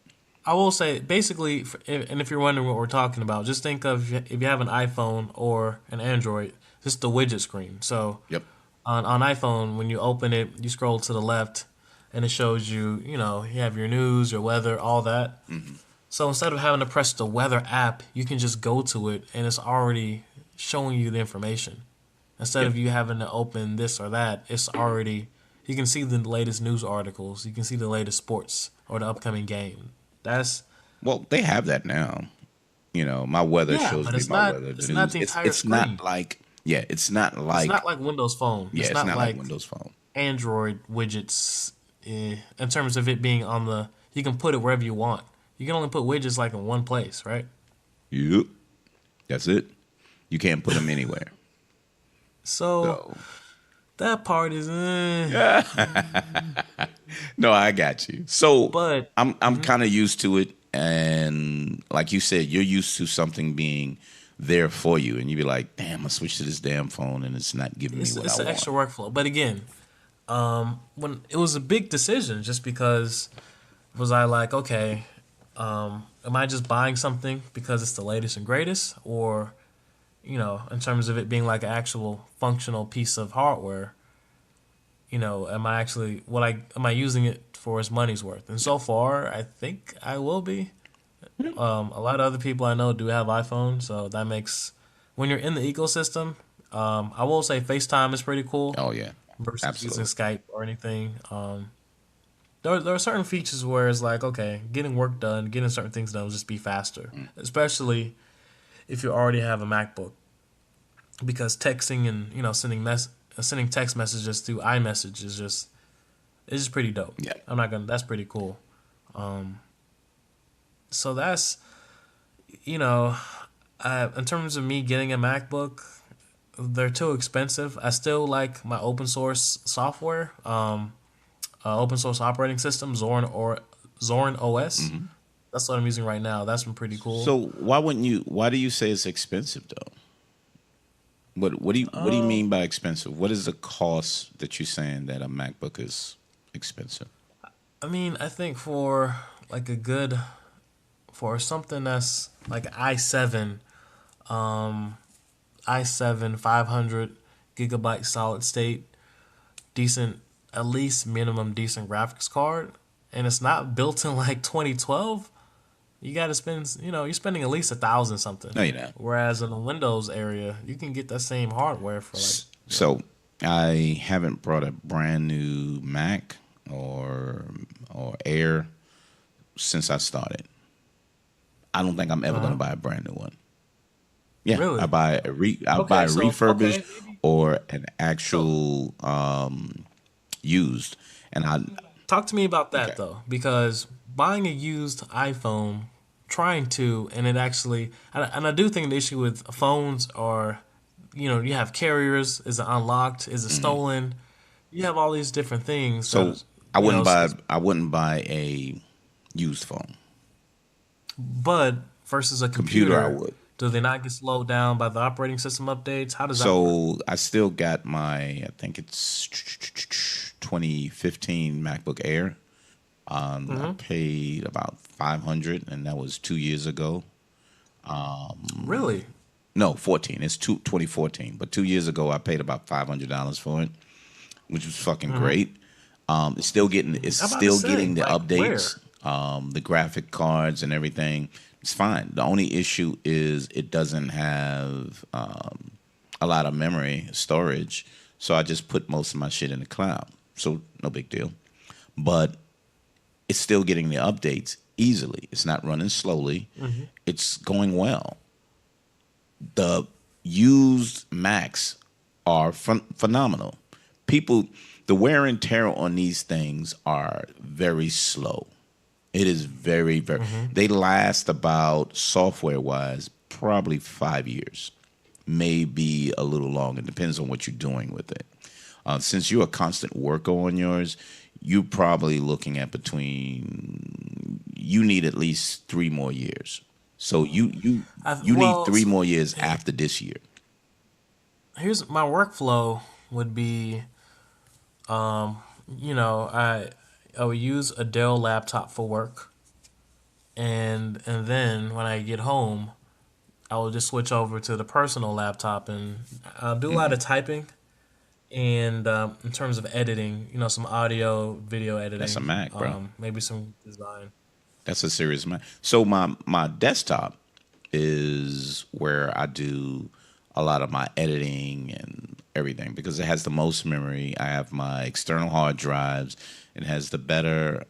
I will say basically, and if you're wondering what we're talking about, just think of if you have an iPhone or an Android, just the widget screen. So Yep. on iPhone, when you open it, you scroll to the left, and it shows you, you have your news, your weather, all that. So instead of having to press the weather app, you can just go to it, and it's already showing you the information. Instead Yeah. of you having to open this or that, it's already you can see the latest news articles, you can see the latest sports or the upcoming game. That's Well, they have that now. My weather yeah, shows but me it's my not weather, the it's not news. the It's entire it's not screen. like yeah, it's not It's like not like Windows Phone. yeah, It's it's not not like like Windows Phone. Android widgets in terms of it being on the you can put it wherever you want. You can only put widgets like in one place, right? Yep. That's it. You can't put them anywhere. So So that part is no, I got you. So but I'm kind of used to it, and like you said, you're used to something being there for you, and you be like, "Damn, I switched to this damn phone, and it's not giving me what I it's an want." extra workflow. But again, when it was a big decision, just because was I like, okay, am I just buying something because it's the latest and greatest, or in terms of it being like an actual functional piece of hardware, am I actually am I using it for its money's worth? And so far, I think I will be. A lot of other people I know do have iPhones, so that makes when you're in the ecosystem. I will say FaceTime is pretty cool Oh yeah, versus using absolutely. Skype or anything. There are certain features where it's like, okay, getting work done, getting certain things done will just be faster, especially if you already have a MacBook, because texting and sending text messages through iMessage is just It's just pretty dope. Yeah. I'm not gonna. That's pretty cool. Um, so that's you know, in terms of me getting a MacBook, they're too expensive. I still like my open source software, open source operating system, Zorin OS. Hmm. That's what I'm using right now. That's been pretty cool. So why wouldn't you? Why do you say it's expensive though? What do you mean by expensive? What is the cost that you're saying that a MacBook is expensive? I mean, I think for like a good for something that's like i7 500 gigabyte solid state, decent, at least minimum decent graphics card, and it's not built in like 2012. You got to spend, you're spending at least 1,000 something. No, you're not. Whereas in the Windows area, you can get that same hardware for like, So I haven't brought a brand new Mac or Air since I started. I don't think I'm ever going to buy a brand new one. Yeah, really. I buy Okay, a so refurbished okay, or an so actual used. And I talk to me about that okay. though, because buying a used iPhone, trying to, and it actually, and I do think the issue with phones are, you have carriers. Is it unlocked? Is it Hmm. stolen? You have all these different things So that, I wouldn't buy a used phone. but versus a Computer I computer, would. do they not get slowed down by the operating system updates? How does that work? So I still got my I think it's 2015 MacBook Air. I paid about 500, and that was 2 years ago. Really? No, 14. It's 2014. But 2 years ago, I paid about $500 for it, which was fucking great. It's I'm about to still say, getting the like, updates, where? the graphic cards and everything. It's fine. The only issue is it doesn't have a lot of memory storage, so I just put most of my shit in the cloud. So no big deal. But it's still getting the updates easily. It's not running slowly. It's going well. The used Macs are phenomenal. People, the wear and tear on these things are very slow. It is very, very. They last about software wise, probably 5 years, maybe a little longer. Depends on what you're doing with it. Since you're a constant worker on yours, you're probably looking at between. You need at least 3 more years. So you need Well, three more years after this year. here's my workflow would be, you know, I would use a Dell laptop for work, and then when I get home, I will just switch over to the personal laptop, and I'll do a lot Hmm. of typing. And in terms of editing, some audio, video That's a editing, Mac, bro. maybe some design. That's a serious Mac. So my desktop is where I do a lot of my editing and everything because it has the most memory. I have my external hard drives. It has the better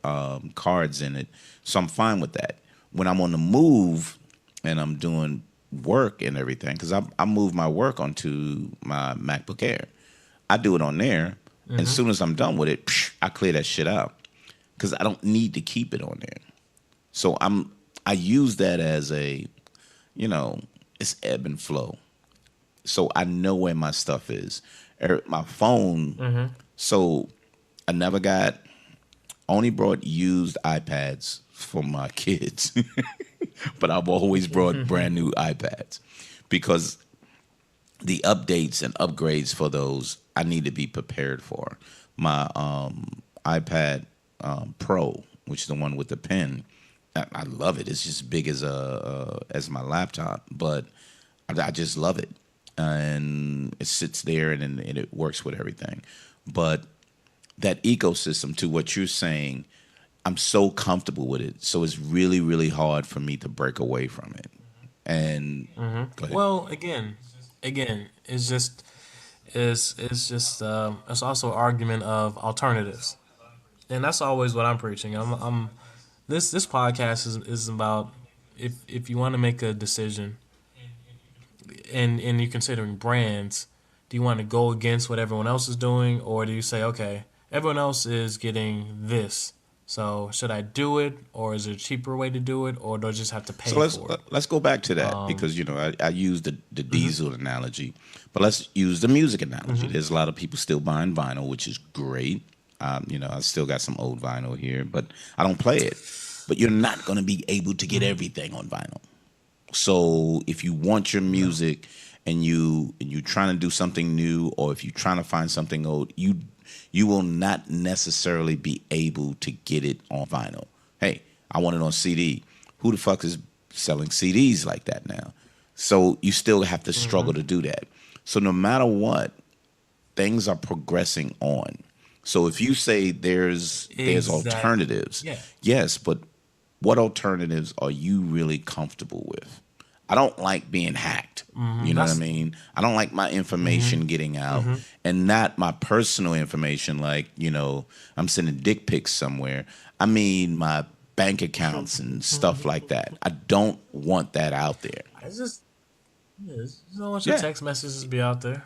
cards in it, so I'm fine with that. When I'm on the move and I'm doing work and everything, because I move my work onto my MacBook Air. I do it on there. And as soon as I'm done with it, I clear that shit out because I don't need to keep it on there. So I use that as a, you know, it's ebb and flow. So I know where my stuff is. My phone. So I never got only brought used iPads for my kids, but I've always brought brand new iPads because the updates and upgrades for those I need to be prepared for. My iPad Pro, which is the one with the pen, I love it. It's just big as my laptop, but I just love it, and it sits there and it works with everything. But that ecosystem, to what you're saying, I'm so comfortable with it, so it's really really hard for me to break away from it. And go ahead. Well, again, it's also an argument of alternatives, and that's always what I'm preaching. I'm this podcast is about if you want to make a decision and you're considering brands, do you want to go against what everyone else is doing, or do you say, okay, everyone else is getting this. So should I do it, or is there a cheaper way to do it, or do I just have to So pay for it? let's go back to that because I use the Hmm. diesel analogy, but let's use the music analogy. Hmm. There's a lot of people still buying vinyl, which is great. I still got some old vinyl here, but I don't play it. But you're not going to be able to get Hmm. everything on vinyl. So if you want your No. music and you trying to do something new, or if you're trying to find something old, you will not necessarily be able to get it on vinyl. Hey, I want it on CD. Who the fuck is selling CDs like that now? So you still have to struggle Hmm. to do that. So no matter what, things are progressing on. So if you say there's Exactly. alternatives, Yeah. yes, but what alternatives are you really comfortable with? I don't like being hacked. Hmm. You know what I That's. mean? I don't like my Hmm. information getting out, Hmm. and not my personal information like, I'm sending dick pics somewhere. I mean my bank accounts and stuff like that. I don't want that out there. It's just, yeah, just don't want your Yeah. text messages to be out there.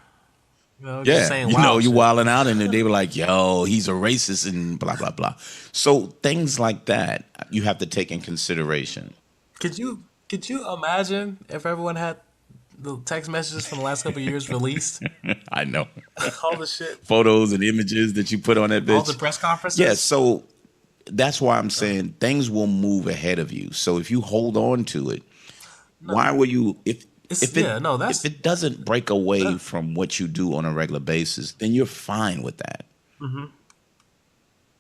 Just Yeah, saying wild you shit. wilding out, and they were like, "Yo, he's a racist," and blah blah blah. So things like that you have to take in consideration. Could you imagine if everyone had the text messages from the last couple of years released? I know. All the shit, Photos and images that you put on that all the bitch. press Yeah, conferences. so that's why I'm Uh, saying things will move ahead of you. So if you hold on to it, no, why will you it's yeah, no, if that's it doesn't break away that. from what you do on a regular basis, then you're fine with that. Hmm.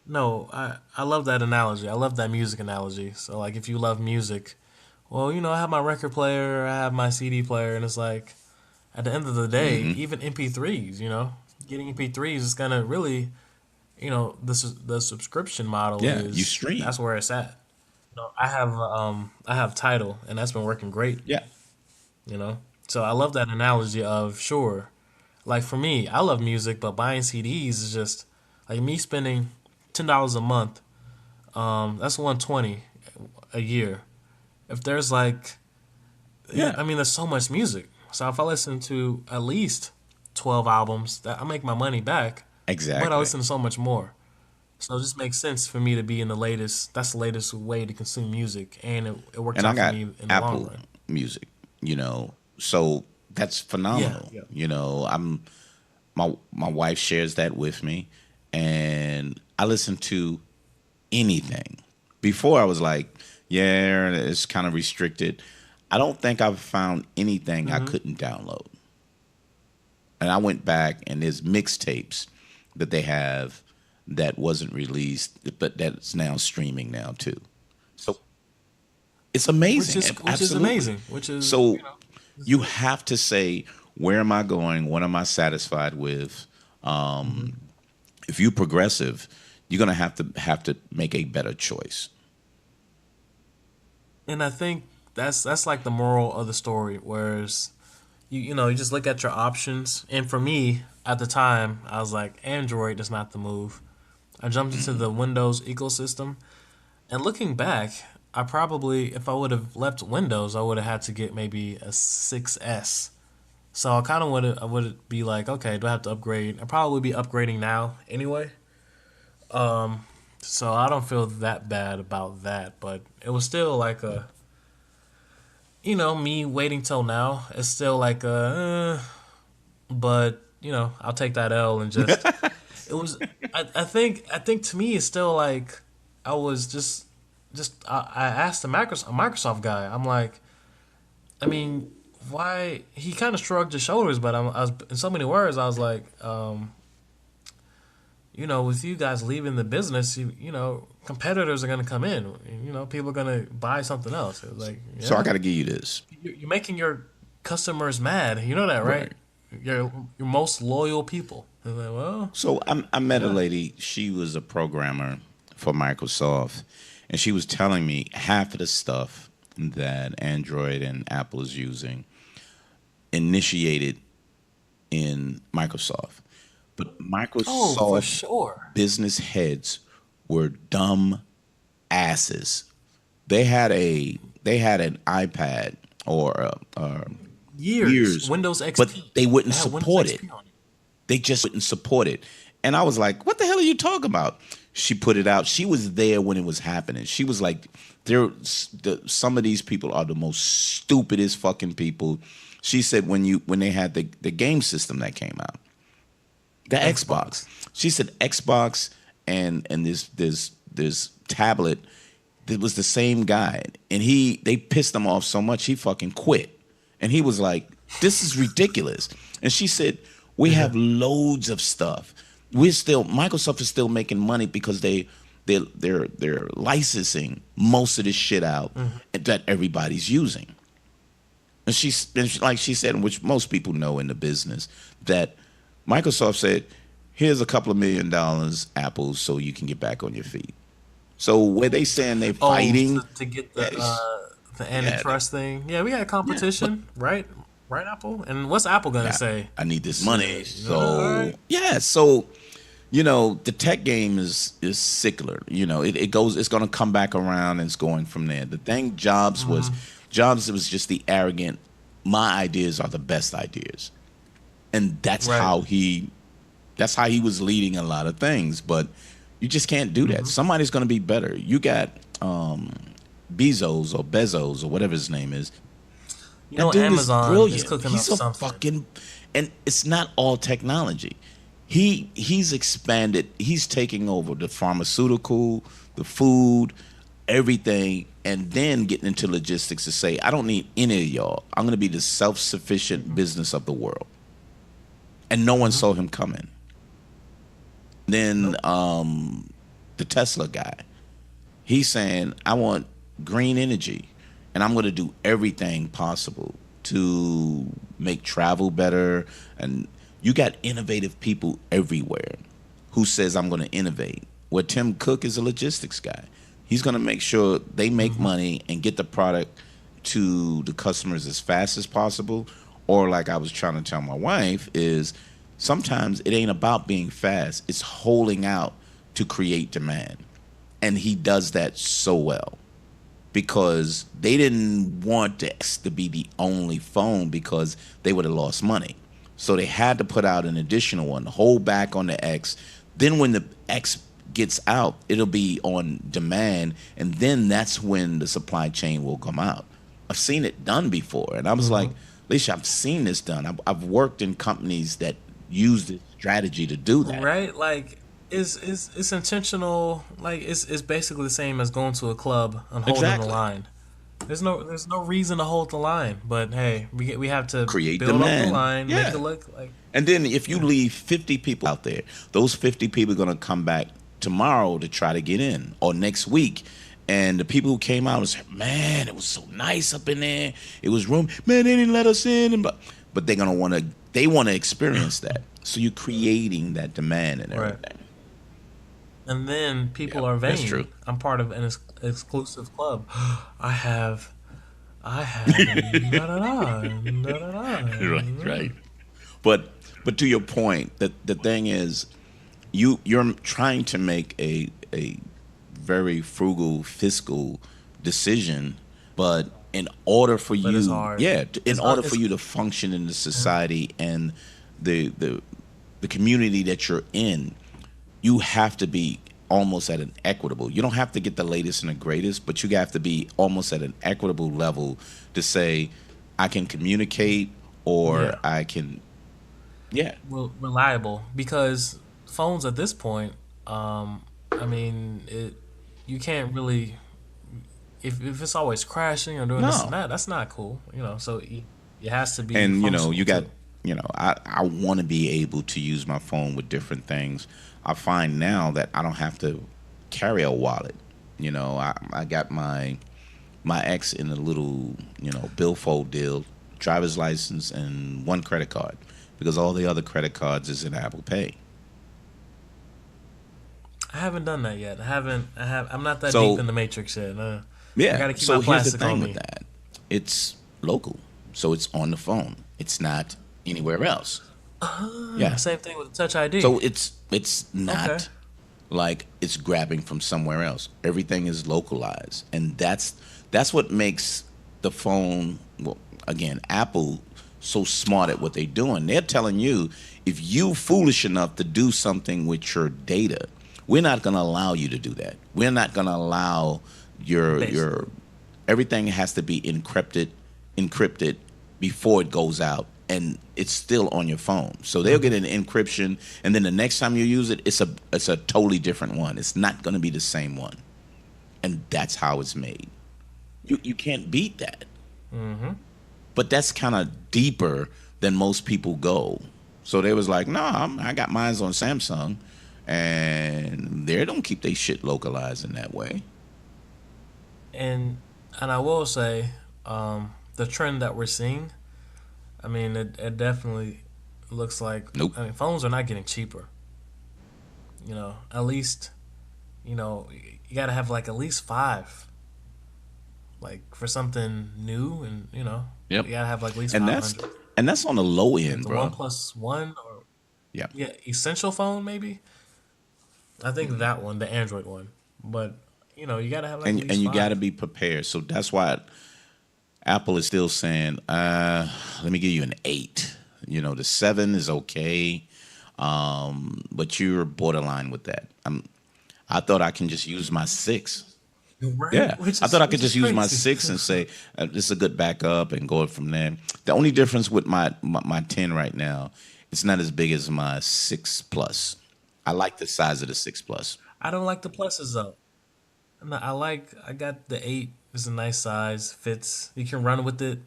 No, I love that analogy. I love that music analogy. So like, if you love music, well, I have my record player, I have my CD player, and it's like at the end of the day, Hmm. even MP3s, getting MP3s is gonna really, the subscription model Yeah, you is stream. that's where it's at. No, I have Title, and that's been working great. Yeah, You know, so I love that analogy of sure. Like for me, I love music, but buying CDs is just like me spending $10 a month. That's 120 a year. If there's like, yeah, I mean, there's so much music. So if I listen to at least 12 albums, that I make my money back, but I exactly. listen to so much more. So it just makes sense for me to be in the latest. That's the latest way to consume music, and it works And I out for got me in the long Apple run. Music, so that's Yeah, phenomenal. yeah. I'm my wife shares that with me, and I listen to anything. Before I was like, yeah, it's kind of restricted. I don't think I've found anything I Hmm. couldn't download. And I went back, and there's mixtapes that they have that wasn't released, but that's now streaming now too. So it's Which amazing, is which is absolutely. amazing. Which is So is you great. have to say, where am I going? What am I satisfied with? Hmm. If you're progressive, you're gonna have to make a better choice. And I think that's like the moral of the story. Whereas you just look at your options. And for me at the time, I was like, Android is not the move. I jumped into Hmm. the Windows ecosystem. And looking back, I probably, if I would have left Windows, I would have had to get maybe a 6S. So I kind of would be like, okay, do I have to upgrade? I probably would be upgrading now anyway. So I don't feel that bad about that, but it was still like me waiting till now. It's still like but I'll take that L and just it was. I think to me it's still like I was I asked a Microsoft guy. I'm like, I mean, why? He kind of shrugged his shoulders, but I was in so many words. I was like, with you guys leaving the business, competitors are gonna come in. People are gonna buy something else. It was like, So I yeah, got to give you this, you're making your customers mad. You know that, right? right? Your most loyal people. I was like, well, So I met a yeah. lady. She was a programmer for Microsoft, and she was telling me half of the stuff that Android and Apple is using initiated in Microsoft. But Oh, for Microsoft sure. business heads were dumb asses. They had an iPad or Years. years, Windows but XP. they wouldn't They had Windows support it. XP on it. They just wouldn't support it. And I was like, what the hell are you talking about? She put it out. She was there when it was happening. She was like, some of these people are the most stupidest fucking people. She said when they had the game system that came out, the Xbox. Xbox. She said Xbox and this tablet. It was the same guy, and they pissed him off so much he fucking quit. And he was like, "This is ridiculous." And she said, "We have loads of stuff. Microsoft is still making money because they're licensing most of this shit out that everybody's using." Like she said, which most people know in the business, that Microsoft said, "Here's a couple of $1 million, Apple, so you can get back on your feet." So where they saying they Oh, fighting, to get yes, the yeah, antitrust thing. Yeah, we had yeah, but competition, right? Right, Apple. And what's Apple gonna yeah, say? I need this money. Shit. All So right. yeah, the tech game is sickler. It's gonna come back around and it's going from there. The thing Jobs was just the arrogant. My ideas are the best ideas, and Right. that's how he was leading a lot of things. But you just can't do that. Somebody's going to be better. You got Bezos or whatever his name is. You That know, dude is Amazon is brilliant. cooking up He's a something. fucking, and it's not all technology. He's expanded. He's taking over the pharmaceutical, the food, everything, and then getting into logistics to say, I don't need any of y'all. I'm going to be the self-sufficient business of the world. And no one saw him coming. Then Nope. the Tesla guy, he's saying, I want green energy, and I'm going to do everything possible to make travel better. And you got innovative people everywhere who says, I'm going to innovate. Where Tim Cook is a logistics guy. He's going to make sure they make money and get the product to the customers as fast as possible. Or like I was trying to tell my wife is sometimes it ain't about being fast. It's holding out to create demand. And he does that so well because they didn't want the X to be the only phone because they would have lost money. So they had to put out an additional one, hold back on the X. Then when the X gets out, it'll be on demand, and then that's when the supply chain will come out. I've seen it done before, and I was like, Alicia, I've seen this done. I've worked in companies that use this strategy to do that. Right? Like it's intentional. Like it's basically the same as going to a club and holding the Exactly. line. There's no reason to hold the line, but hey, we have to Create build up the demand. line, make it Yeah. look like And then if you leave 50 people out there, those 50 people are going to come back tomorrow to try to get in or next week. And the people who came out was, man, it was so nice up in there. It was room. Man, they didn't let us in. But they're going to they want to experience that. So you're creating that demand and right. everything. And then Yeah, people are that's vain. true. I'm part of an exclusive club. I have, I have, da da da da da Right, da. right. But but to your point, that the thing is, you're trying to make a very frugal fiscal decision, but in order for But it's you, hard. yeah, in order for It's you to function in the society and the the the community that you're in, you have to be almost at an equitable. You don't have to get the latest and the greatest, but you have to be almost at an equitable level to say, I can communicate or yeah. I can, yeah, Reliable because phones at this point, I mean, you can't really if it's always crashing or doing this and no. that. That's not cool, So it has to be And functional you got, too. I want to be able to use my phone with different things. I find now that I don't have to carry a wallet. I got my ex in a little, billfold deal, driver's license and one credit card because all the other credit cards is in Apple Pay. I haven't done that yet. I haven't. I have. I'm not that deep So in the matrix yet. I yeah, got to keep my so here's the plastic on thing with me. that. It's local. So it's on the phone. It's not anywhere else. Yeah. Same thing with Touch ID. So it's Okay. not like it's grabbing from somewhere else. Everything is localized, and that's what makes the phone. Well, again, Apple so smart at what they're doing. They're telling you if you foolish enough to do something with your data, we're not going to allow you to do that. We're not going to allow your Basically. everything has to be encrypted before it goes out, and it's still on your phone. So they'll get an encryption, and then the next time you use it, it's a totally different one. It's not going to be the same one, and that's how it's made. You can't beat that. But that's kind of deeper than most people go. So they was like, nah, I got mines on Samsung, and they don't keep their shit localized in that way. And I will say, the trend that we're seeing, I mean, it definitely looks like, Nope. I mean, phones are not getting cheaper. At least, you got to have like at least five, like for something new, and Yep. you got to have like at least And five that's hundred. and that's on the low Like end, the One bro. Plus One, or Yeah. yeah, essential phone maybe. I think that one, the Android one, but you got to have like at And least you got to five. be prepared. So that's why Apple is still saying, let me give you an 8. The 7 is okay, but you're borderline with that. I thought I can just use my 6. Right, Yeah, which I thought is I could which is just use my crazy. 6 and say this is a good backup and go from there. The only difference with my 10 right now, it's not as big as my 6 Plus. I like the size of the 6 Plus. I don't like the pluses though. I got the 8. It's a nice size, fits. You can run with it.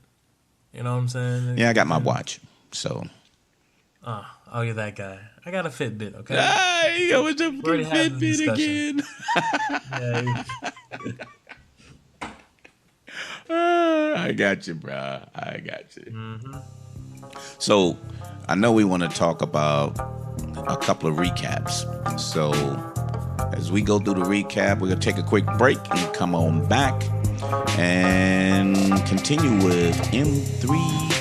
You know what I'm saying? Yeah, I You got my can. watch. So Oh, you're that guy. I got a Fitbit. Okay, you go with the we already fucking had this Fitbit discussion. again. Yeah, I got you, bro. I got you. So I know we want to talk about a couple of recaps. So as we go through the recap, we're gonna take a quick break and come on back and continue with M3